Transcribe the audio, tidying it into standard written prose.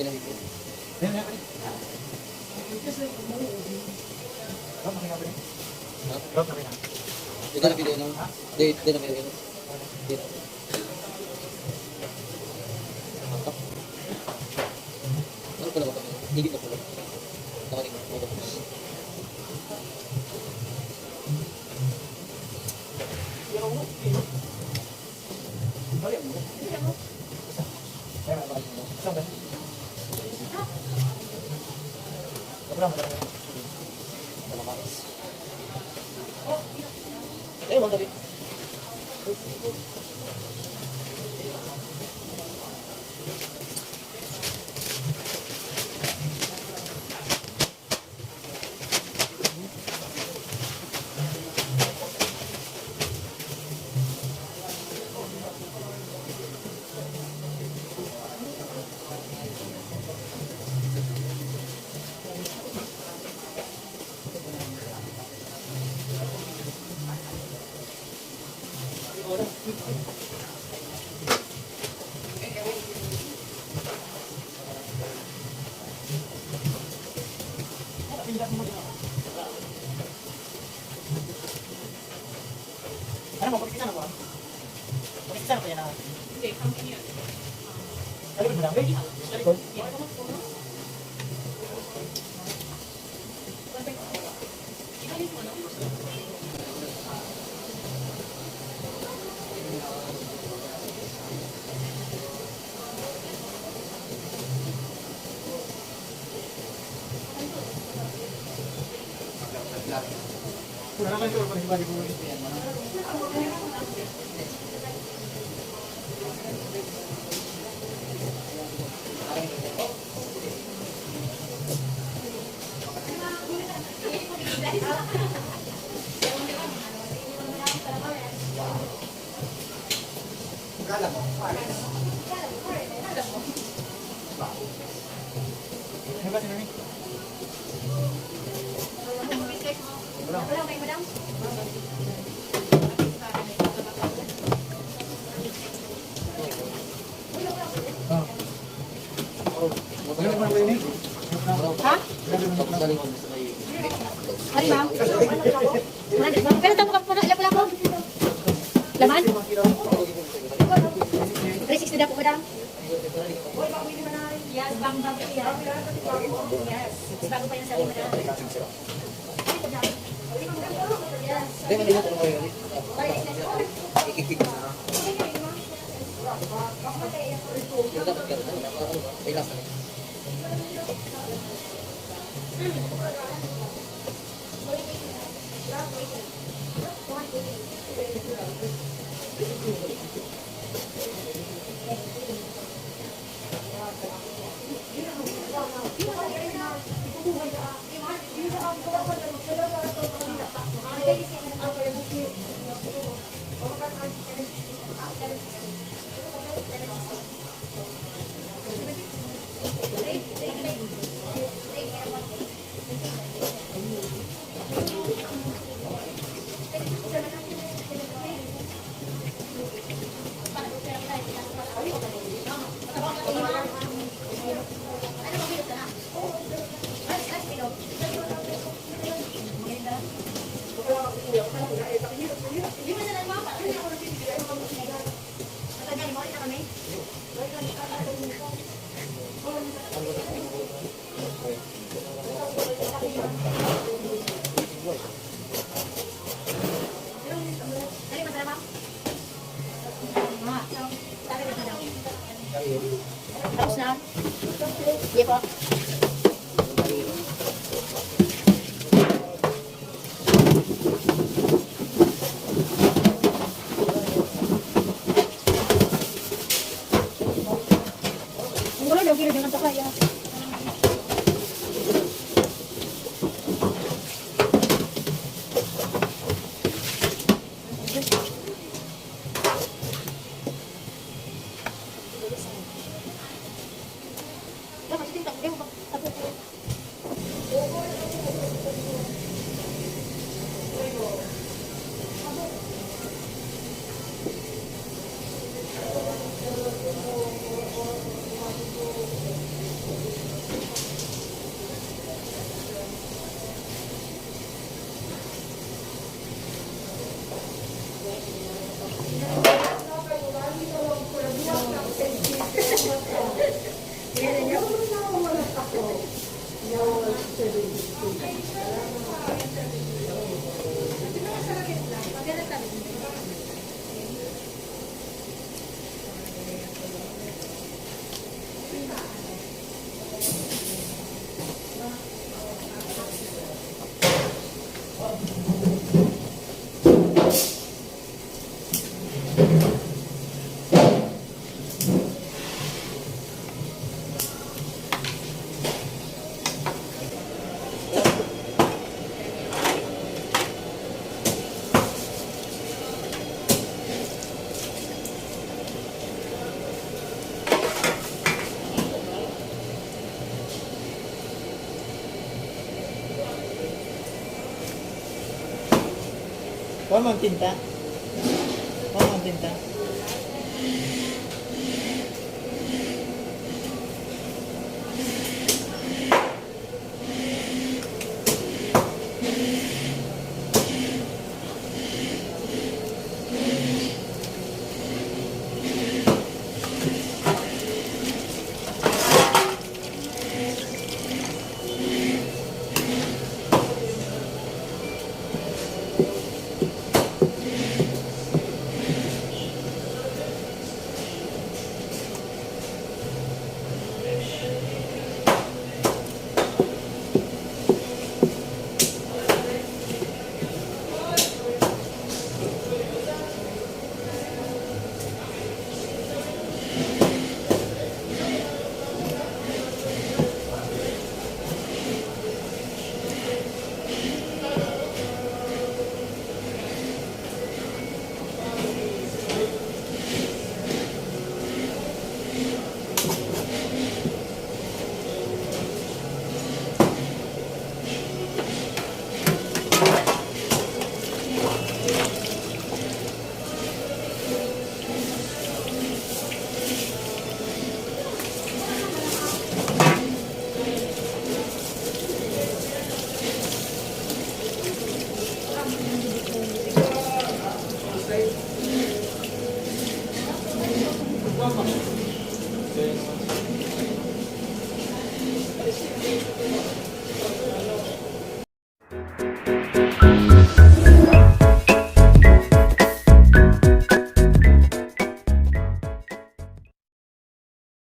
Ano mo, pagkita na mo? Pagkita na ko yan na. Hindi, camping yan. Ano ba lang? Alikod? Pura na kayo pag ibalik mo ito yan. Kala mo? Ano ba sinunod? Wala kay madam. Ha? Ay, ma'am. Pero tamo ka po na wala ko. Laman? 360 na po, madam. Yes, bang yan. Yes. Bago pa yan sa madam. Hindi, hindi na kayo. Ikikik na. Yung dapat ka rin. Ay, last na. Tapos na. Sige po. Ang gulo, lagi na ito kaya. Tama ang tinta. Tama ang tinta.